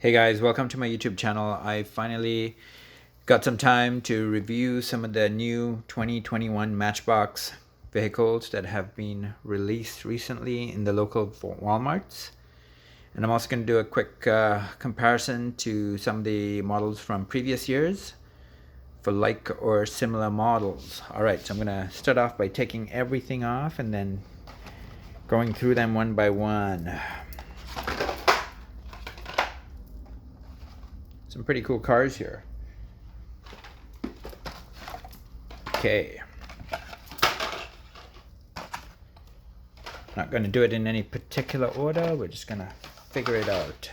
Hey guys, welcome to my YouTube channel. I finally got some time to review some of the new 2021 Matchbox vehicles that have been released recently in the local Walmarts. And I'm also going to do a quick comparison to some of the models from previous years for like or similar models. Alright, so I'm going to start off by taking everything off and then going through them one by one. Some pretty cool cars here. Okay. Not going to do it in any particular order. We're just going to figure it out.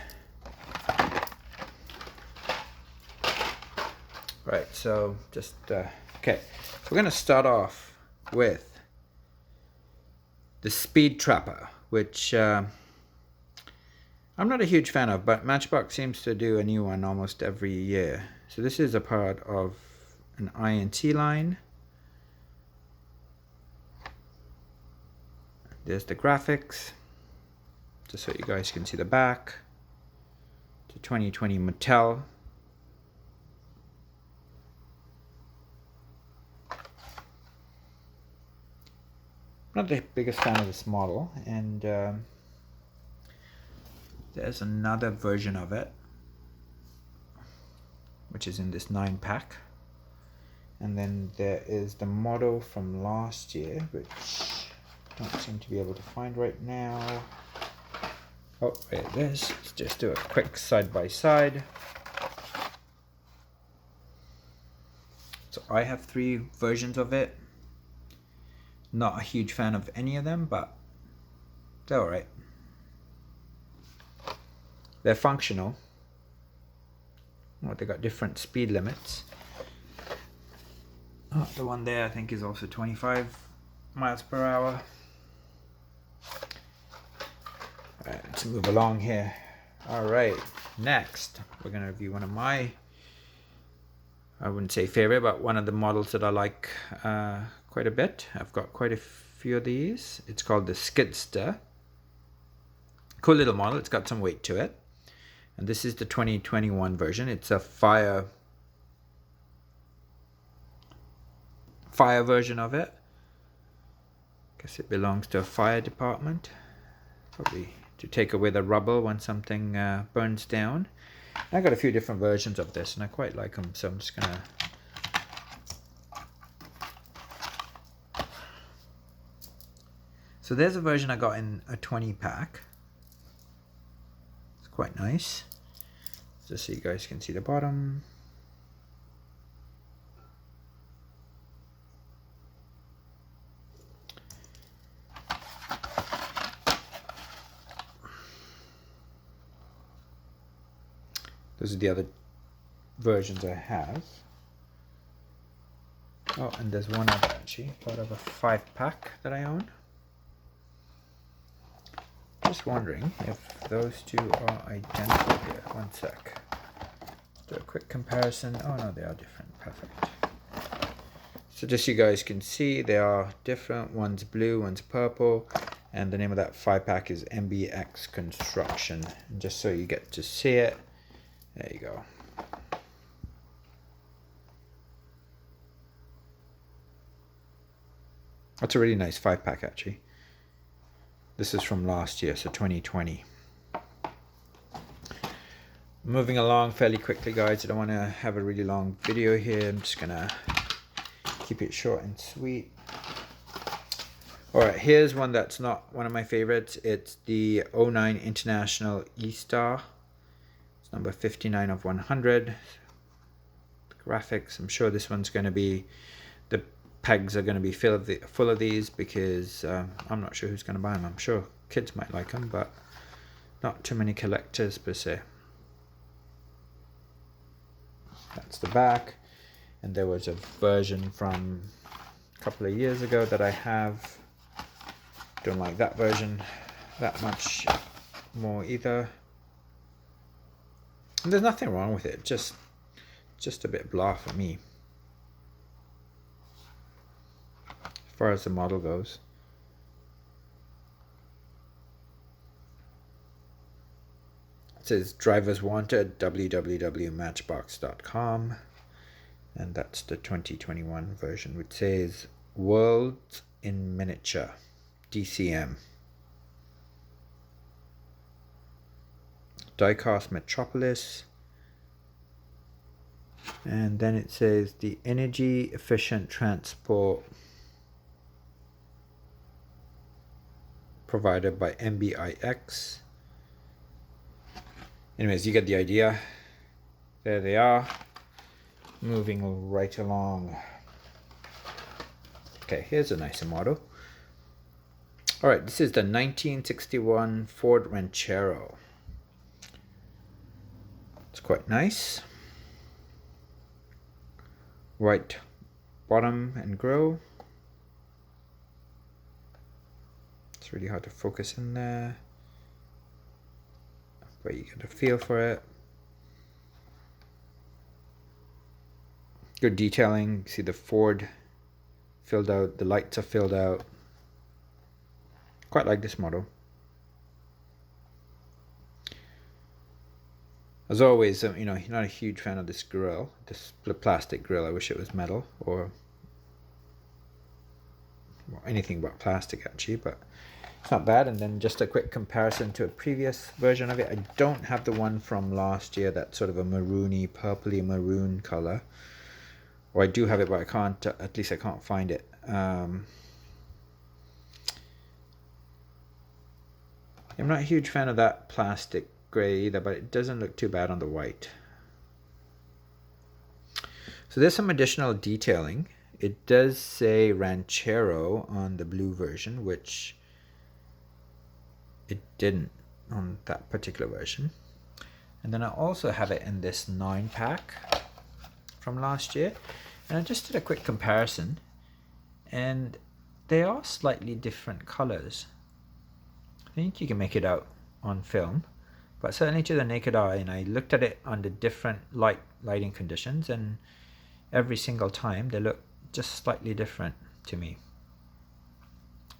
Right, so just, okay. So we're going to start off with the Speed Trapper, which I'm not a huge fan of, but Matchbox seems to do a new one almost every year. So this is a part of an INT line. There's the graphics, just so you guys can see the back. The 2020 Mattel. Not the biggest fan of this model, and there's another version of it, which is in this 9-pack. And then there is the model from last year, which I don't seem to be able to find right now. Oh, there it is. Let's just do a quick side by side. So I have 3 versions of it. Not a huge fan of any of them, but they're alright. They're functional. Oh, they got different speed limits. Oh, the one there I think is also 25 miles per hour. Alright, let's move along here. Alright, next we're going to review one of my, I wouldn't say favorite, but one of the models that I like quite a bit. I've got quite a few of these. It's called the Skidster. Cool little model. It's got some weight to it. And this is the 2021 version. It's a fire version of it. Guess it belongs to a fire department. Probably to take away the rubble when something burns down. I got a few different versions of this and I quite like them, so I'm just gonna so there's a version I got in a 20-pack. It's quite nice. Just so you guys can see the bottom. Those are the other versions I have. Oh, and there's one other actually, part of a 5-pack that I own. Just wondering if those two are identical here. One sec. Do a quick comparison. Oh no, they are different. Perfect. So just so you guys can see, they are different. One's blue, one's purple. And the name of that 5-pack is MBX Construction. And just so you get to see it. There you go. That's a really nice 5-pack actually. This is from last year, so 2020. Moving along fairly quickly, guys. I don't want to have a really long video here. I'm just gonna keep it short and sweet. Alright, here's one that's not one of my favorites. It's the 09 International E-Star. It's number 59 of 100. The graphics, I'm sure this one's going to be, the pegs are going to be full of these because I'm not sure who's going to buy them. I'm sure kids might like them, but not too many collectors per se. That's the back, and there was a version from a couple of years ago that I have. Don't like that version that much more either. And there's nothing wrong with it, just a bit blah for me as far as the model goes. says drivers wanted, www.matchbox.com. And that's the 2021 version, which says Worlds in Miniature, DCM. Diecast Metropolis. And then it says the energy efficient transport provided by MBIX. Anyways, you get the idea. There they are, moving right along. Okay, here's a nicer model. All right, this is the 1961 Ford Ranchero. It's quite nice. White bottom and grille. It's really hard to focus in there, but you get a feel for it. Good detailing. You see the Ford filled out, the lights are filled out. Quite like this model. As always, you know, not a huge fan of this grille, this plastic grille. I wish it was metal or anything but plastic actually, but it's not bad. And then just a quick comparison to a previous version of it. I don't have the one from last year, that sort of a maroony, purpley maroon color. Or I do have it, but I can't, at least I can't find it. I'm not a huge fan of that plastic gray either, but it doesn't look too bad on the white. So there's some additional detailing. It does say Ranchero on the blue version, which it didn't on that particular version. And then I also have it in this 9-pack from last year. And I just did a quick comparison, and they are slightly different colors. I think you can make it out on film, but certainly to the naked eye, and I looked at it under different lighting conditions, and every single time they look just slightly different to me.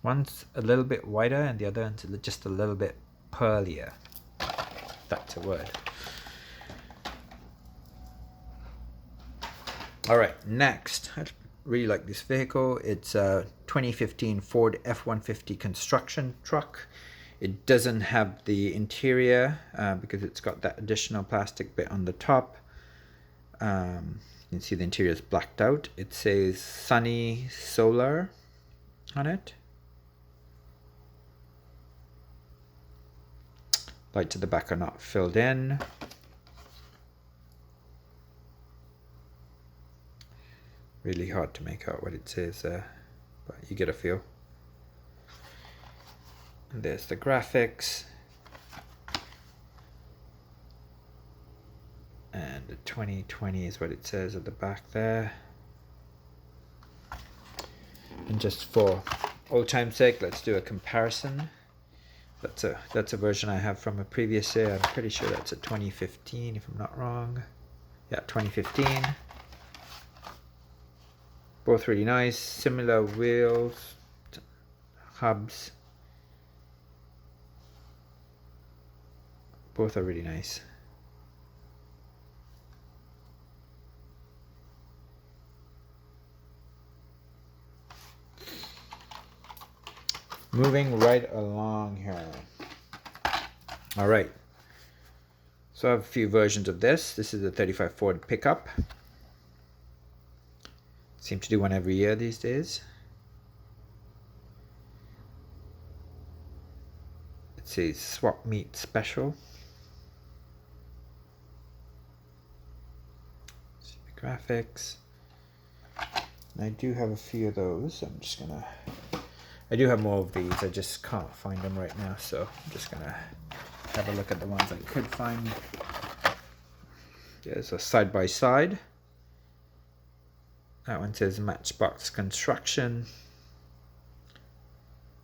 One's a little bit whiter and the other one's just a little bit pearlier. That's a word. Alright, next, I really like this vehicle. It's a 2015 Ford F-150 construction truck. It doesn't have the interior because it's got that additional plastic bit on the top. You can see the interior is blacked out. It says Sunny Solar on it. Lights at the back are not filled in. Really hard to make out what it says there, but you get a feel. And there's the graphics. And the 2020 is what it says at the back there. And just for old time's sake, let's do a comparison. That's a version I have from a previous year. I'm pretty sure that's a 2015 if I'm not wrong. Yeah, 2015. Both really nice, similar wheels, hubs. Both are really nice. Moving right along here. All right. So I have a few versions of this. This is a 35 Ford pickup. Seem to do one every year these days. It says Swap Meet Special. See the graphics. And I do have a few of those. I do have more of these. I just can't find them right now, so I'm just gonna have a look at the ones I could find. There's a side by side. That one says Matchbox Construction,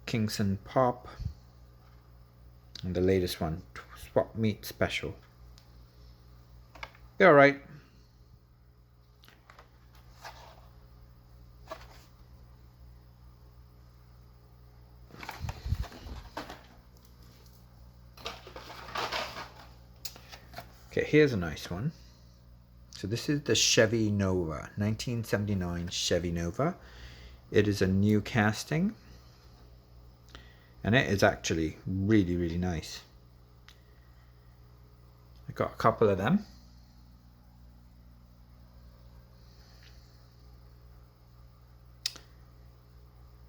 Kingston Pop, and the latest one, Swap Meet Special. They're alright. Okay, here's a nice one. So this is the Chevy Nova, 1979 Chevy Nova. It is a new casting, and it is actually really, really nice. I got a couple of them.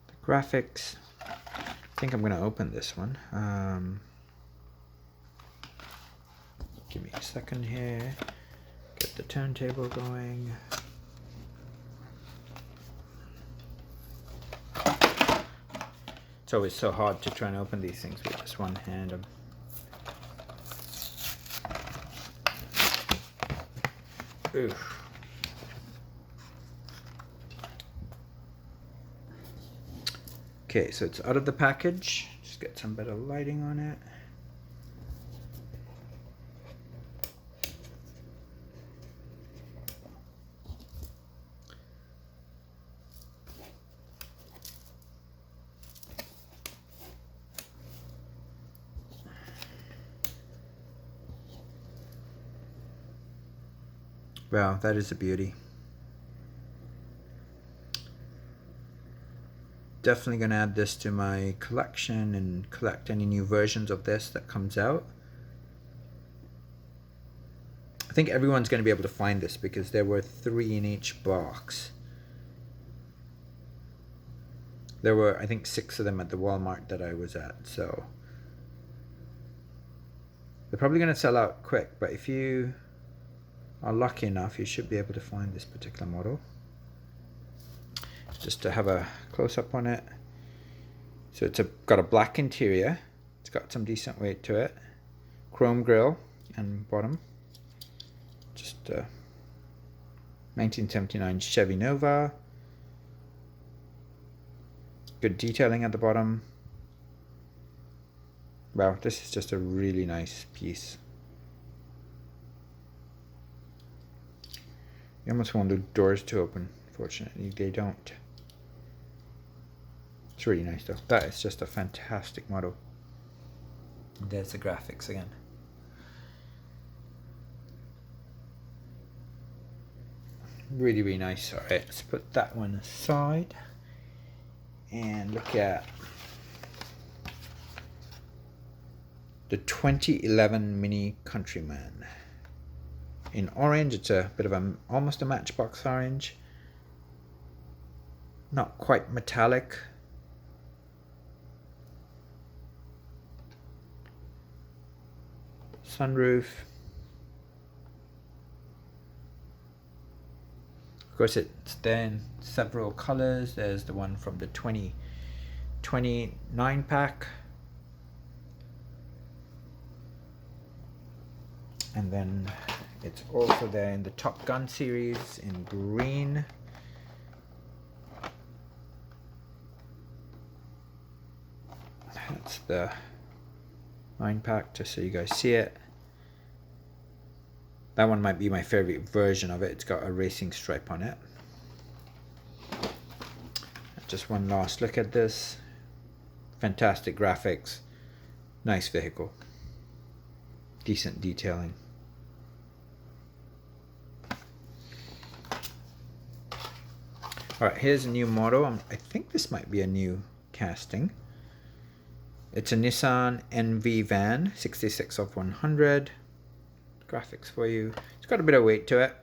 The graphics, I think I'm going to open this one. Give me a second here. Get the turntable going. It's always so hard to try and open these things with just one hand. Oof. Okay, so it's out of the package. Just get some better lighting on it. Wow, that is a beauty. Definitely going to add this to my collection and collect any new versions of this that comes out. I think everyone's going to be able to find this because there were 3 in each box. There were, I think, 6 of them at the Walmart that I was at, so they're probably going to sell out quick, but if you are lucky enough, you should be able to find this particular model. Just to have a close-up on it. So it's got a black interior. It's got some decent weight to it. Chrome grille and bottom. Just 1979 Chevy Nova. Good detailing at the bottom. Wow, this is just a really nice piece. You almost want the doors to open. Fortunately, they don't. It's really nice though. That is just a fantastic model. And there's the graphics again. Really, really nice. Alright, let's put that one aside. And look at the 2011 Mini Countryman. In orange, it's a bit of almost a Matchbox orange. Not quite metallic. Sunroof. Of course, it's there in several colors. There's the one from the 2029 pack. And then it's also there in the Top Gun series in green. That's the 9 pack, just so you guys see it. That one might be my favorite version of it. It's got a racing stripe on it. Just one last look at this. Fantastic graphics. Nice vehicle. Decent detailing. Alright, here's a new model. I think this might be a new casting. It's a Nissan Nv van, 66 of 100. Graphics for you. It's got a bit of weight to it.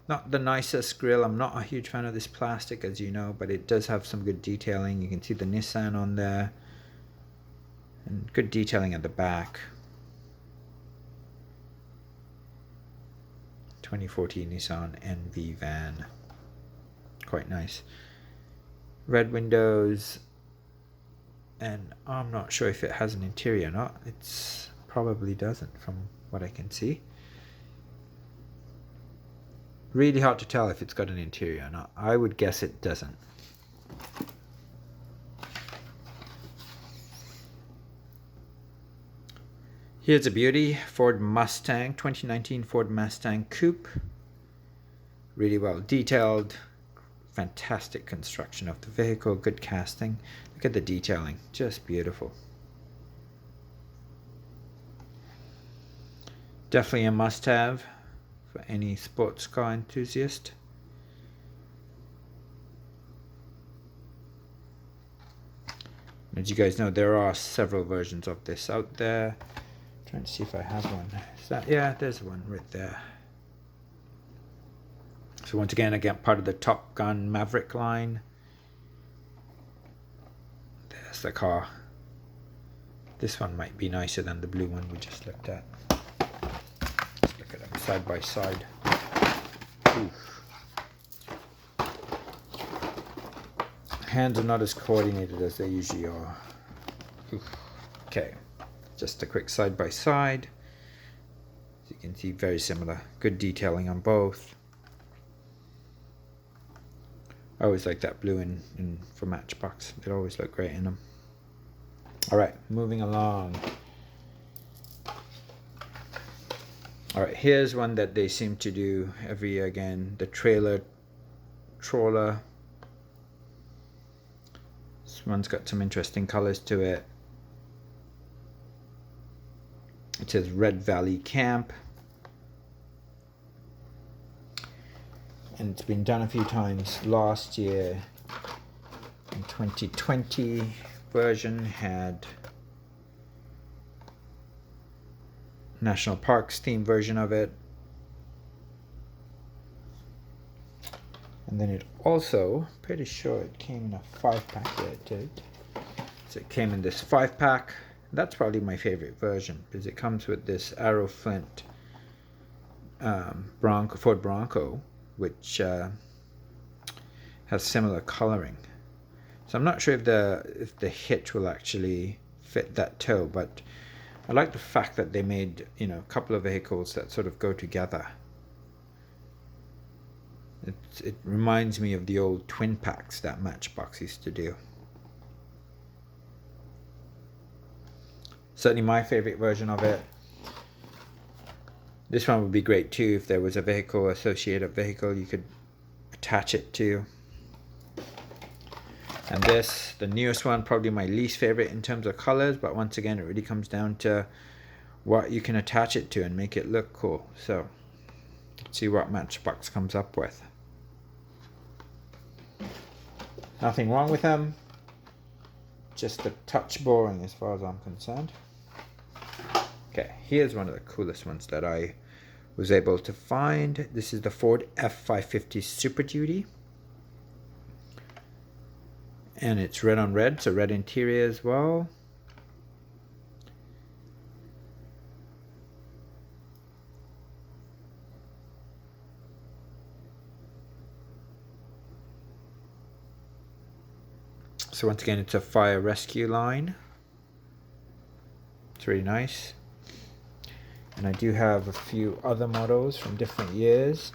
Not the nicest grille. I'm not a huge fan of this plastic, as you know, but it does have some good detailing. You can see the Nissan on there. And good detailing at the back. 2014 Nissan Nv van. Quite nice. Red windows. And I'm not sure if it has an interior or not. It probably doesn't from what I can see. Really hard to tell if it's got an interior or not. I would guess it doesn't. Here's a beauty. Ford Mustang, 2019 Ford Mustang Coupe. Really well detailed. Fantastic construction of the vehicle. Good casting. Look at the detailing. Just beautiful. Definitely a must-have for any sports car enthusiast. As you guys know, there are several versions of this out there. Trying to see if I have one. Is that, yeah, there's one right there. So once again, part of the Top Gun Maverick line. There's the car. This one might be nicer than the blue one we just looked at. Let's look at them side by side. Oof. Hands are not as coordinated as they usually are. Oof. Okay, just a quick side by side. As you can see, very similar. Good detailing on both. I always like that blue in for Matchbox. It always look great in them. Alright, moving along. Alright, here's one that they seem to do every year again. The Trawler. This one's got some interesting colors to it. It says Red Valley Camp. And it's been done a few times. Last year, in 2020, version had National Parks theme version of it. And then it also, pretty sure it came in a 5-pack. Yeah, it did. So it came in this 5-pack. That's probably my favorite version because it comes with this Arrow Flint Ford Bronco, which has similar coloring. So I'm not sure if the hitch will actually fit that toe, but I like the fact that they made, you know, a couple of vehicles that sort of go together. It reminds me of the old twin packs that Matchbox used to do. Certainly my favorite version of it. This one would be great too if there was a vehicle, associated vehicle you could attach it to. And this, the newest one, probably my least favorite in terms of colors, but once again it really comes down to what you can attach it to and make it look cool. So let's see what Matchbox comes up with. Nothing wrong with them, just a touch boring as far as I'm concerned. Okay, here's one of the coolest ones that I was able to find. This is the Ford F550 Super Duty. And it's red on red, so red interior as well. So once again, it's a fire rescue line. It's really nice. And I do have a few other models from different years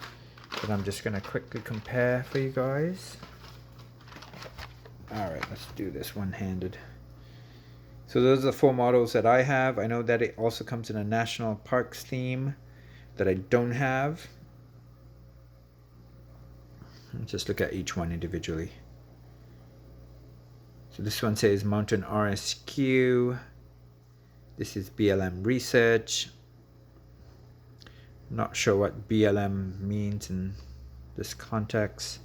that I'm just going to quickly compare for you guys. Alright, let's do this one-handed. So those are the 4 models that I have. I know that it also comes in a national parks theme that I don't have. Let's just look at each one individually. So this one says Mountain RSQ. This is BLM Research. Not sure what BLM means in this context.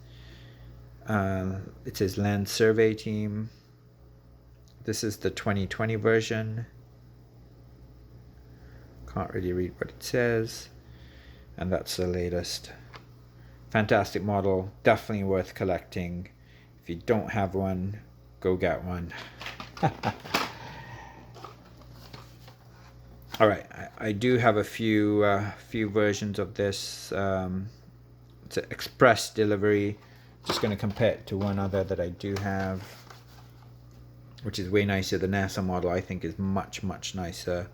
It says Land Survey Team. This is the 2020 version. Can't really read what it says. And that's the latest. Fantastic model. Definitely worth collecting. If you don't have one, go get one. All right, I do have a few versions of this. It's an express delivery. Just going to compare it to one other that I do have, which is way nicer. The NASA model I think is much nicer.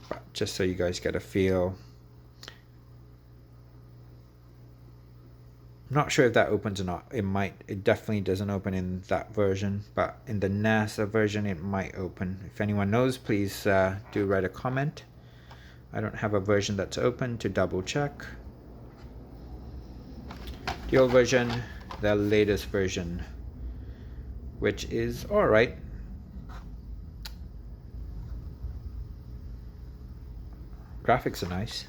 But just so you guys get a feel. I'm not sure if that opens or not. It might. It definitely doesn't open in that version, but in the NASA version it might open. If anyone knows, please do write a comment. I don't have a version that's open to double check. The old version, the latest version, which is alright. graphics are nice.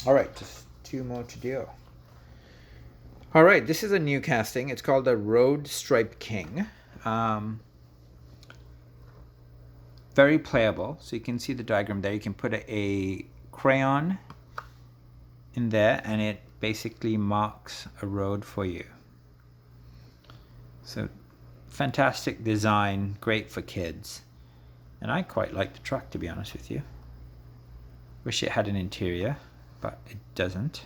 Alright, just 2 more to do. Alright, this is a new casting. It's called the Road Stripe King. Very playable. So you can see the diagram there. You can put a crayon in there and it basically marks a road for you. So fantastic design, great for kids. And I quite like the truck, to be honest with you. Wish it had an interior, but it doesn't.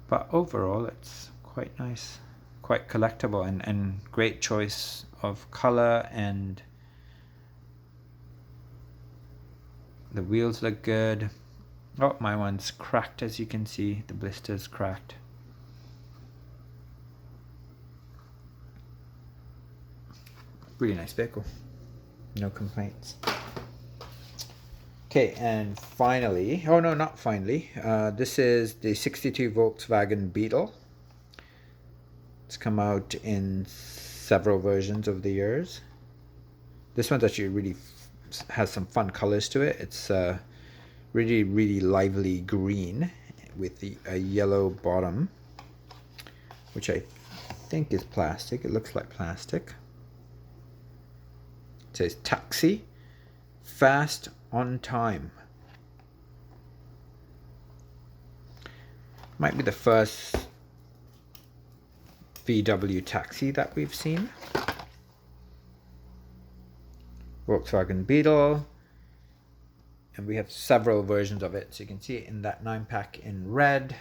But overall it's quite nice, quite collectible, and great choice of color, and the wheels look good. Oh, my one's cracked, as you can see, the blister's cracked. Really nice vehicle, no complaints. Okay, and finally, oh no, not finally, this is the 62 Volkswagen Beetle. It's come out in several versions over the years. This one's actually really has some fun colors to it. It's really lively green with a yellow bottom, which I think is plastic. It looks like plastic. It says taxi, fast, on time. Might be the first VW taxi that we've seen. Volkswagen Beetle, and we have several versions of it, so you can see it in that 9-pack in red.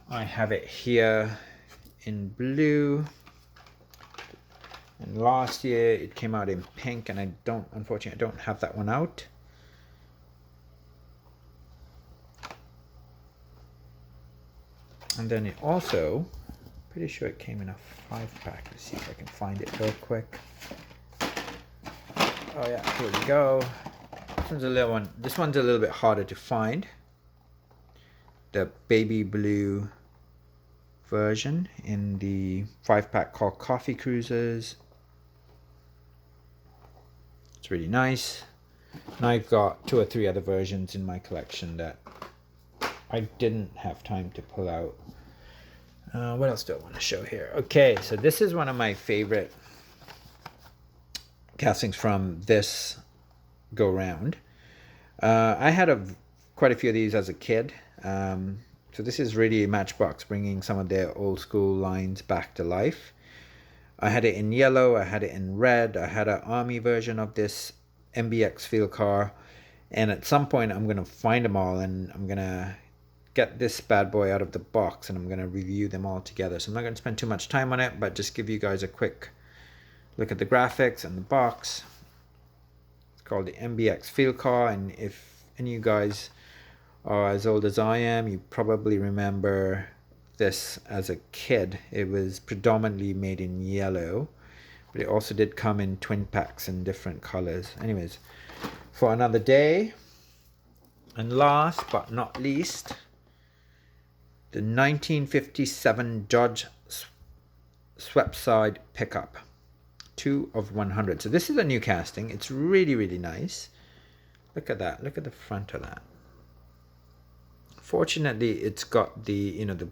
I have it here in blue, and last year it came out in pink, and unfortunately I don't have that one out. And then it also, pretty sure it came in a 5-pack. Let's see if I can find it real quick. Oh yeah, here we go. This one's a little one. This one's a little bit harder to find. The baby blue version in the 5-pack called Coffee Cruisers. It's really nice. And I've got 2 or 3 other versions in my collection that I didn't have time to pull out. What else do I want to show here? Okay, so this is one of my favorite castings from this go round. I had quite a few of these as a kid. So this is really Matchbox bringing some of their old school lines back to life. I had it in yellow, I had it in red, I had an army version of this MBX field car, and at some point I'm going to find them all, and I'm going to get this bad boy out of the box, and I'm going to review them all together. So I'm not going to spend too much time on it, but just give you guys a quick look at the graphics and the box. It's called the MBX field car, and if any of you guys are as old as I am, you probably remember this as a kid. It was predominantly made in yellow, but it also did come in twin packs in different colors. Anyways, for another day. And last but not least, the 1957 Dodge Swept-Side pickup, 2 of 100. So this is a new casting. It's really nice. Look at that. Look at the front of that. Fortunately, it's got the the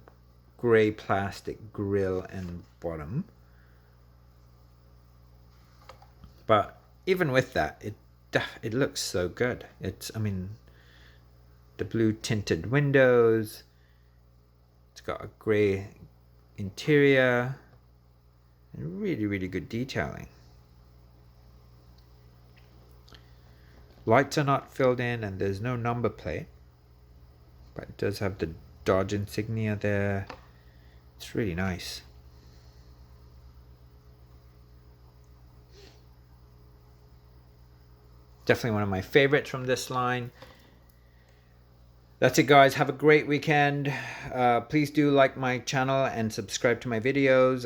gray plastic grille and bottom. But even with that, it looks so good. I mean, the blue tinted windows. It's got a gray interior. And really good detailing. Lights are not filled in, and there's no number plate. But it does have the Dodge insignia there. It's really nice. Definitely one of my favorites from this line. That's it, guys. Have a great weekend. Please do like my channel and subscribe to my videos.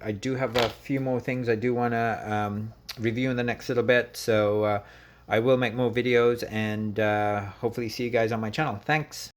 I do have a few more things I do want to review in the next little bit. So I will make more videos, and hopefully see you guys on my channel. Thanks.